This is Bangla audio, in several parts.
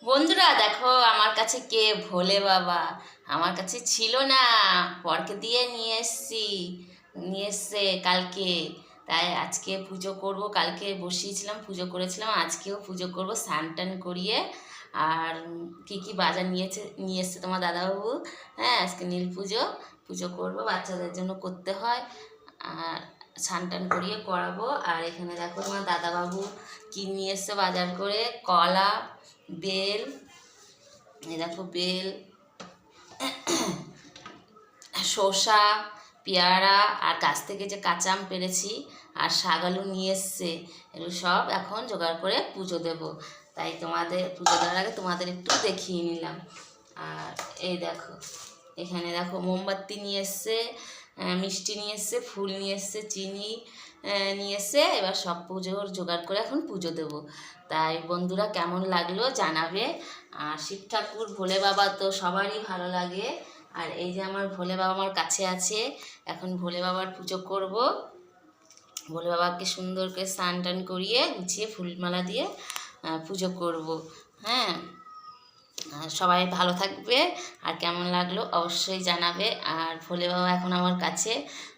বন্ধুরা দেখো আমার কাছে কে ভোলে বাবা। আমার কাছে ছিল না, পরকে দিয়ে নিয়ে এসছে কালকে। তাই আজকে পুজো করব, কালকে বসিয়েছিলাম পুজো করেছিলাম, আজকেও পুজো করব স্নান টান করিয়ে। আর কি কি বাজার নিয়ে এসছে তোমার দাদাবাবু। হ্যাঁ, আজকে নীল পুজো পুজো করব, বাচ্চাদের জন্য করতে হয়। আর স্নান টান করিয়ে করাবো। আর এখানে দেখো তোমার দাদাবাবু কি নিয়ে এসছে বাজার করে, কলা, বেল, এই দেখো বেল, শসা, পেয়ারা, আর গাছ থেকে যে কাঁচা আম পেড়েছি, আর শাক আলু নিয়ে এসছে। এগুলো সব এখন জোগাড় করে পুজো দেব। তাই তোমাদের পুজো দেওয়ার আগে তোমাদের একটু দেখিয়ে নিলাম। আর এই দেখো এখানে দেখো মোমবাতি নিয়ে এসছে, মিষ্টি নিয়ে এসছে, ফুল নিয়ে এসছে, চিনি নিয়ে এসছে। এবার সব পুজোর জোগাড় করে এখন পুজো দেব। তাই বন্ধুরা কেমন লাগলো জানাবে। আর শিব ঠাকুর ভোলে বাবা তো সবারই ভালো লাগে। আর এই যে আমার ভোলে বাবা আমার কাছে আছে, এখন ভোলে বাবার পুজো করব। ভোলে বাবাকে সুন্দর করে স্নান টান করিয়ে গুছিয়ে ফুলমালা দিয়ে পুজো করব। হ্যাঁ, সবাই ভালো থাকবে। আর কেমন লাগলো অবশ্যই জানাবে। আর ভোলে বাবা এখন আমার কাছে।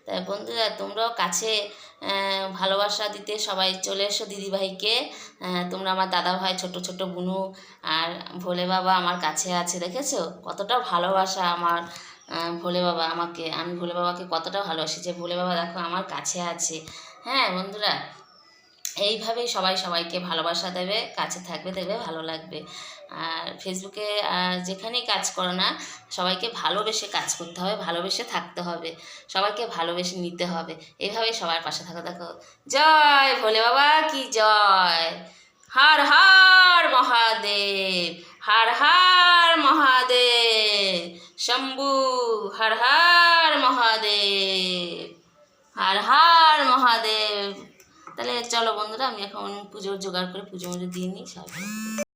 তাই বন্ধুরা তোমরাও কাছে ভালোবাসা দিতে সবাই চলে এসো দিদিভাইকে। তোমরা আমার দাদা ভাই, ছোট ছোট বুনু। আর ভোলে বাবা আমার কাছে আছে, দেখেছো কতটা ভালোবাসা আমার ভোলে বাবা আমাকে। আমি ভোলে বাবাকে কতটা ভালোবাসি যে ভোলে বাবা দেখো আমার কাছে আছে। হ্যাঁ বন্ধুরা, এইভাবেই সবাই সবাইকে ভালোবাসা দেবে, কাছে থাকবে, দেখবে ভালো লাগবে। আর ফেসবুকে যেখানেই কাজ করো না, সবাইকে ভালোবেসে কাজ করতে হবে, ভালোবেসে থাকতে হবে, সবাইকে ভালোবেসে নিতে হবে। এইভাবেই সবার পাশে থাকো। দেখো জয় ভোলে বাবা কি জয়। হর হর মহাদেব, হর হর মহাদেব, শম্ভু হর হর মহাদেব, হর হর মহাদেব। তাহলে চলো বন্ধুরা, আমি এখন পুজোর জোগাড় করে পুজো দিয়ে নিই সবাই।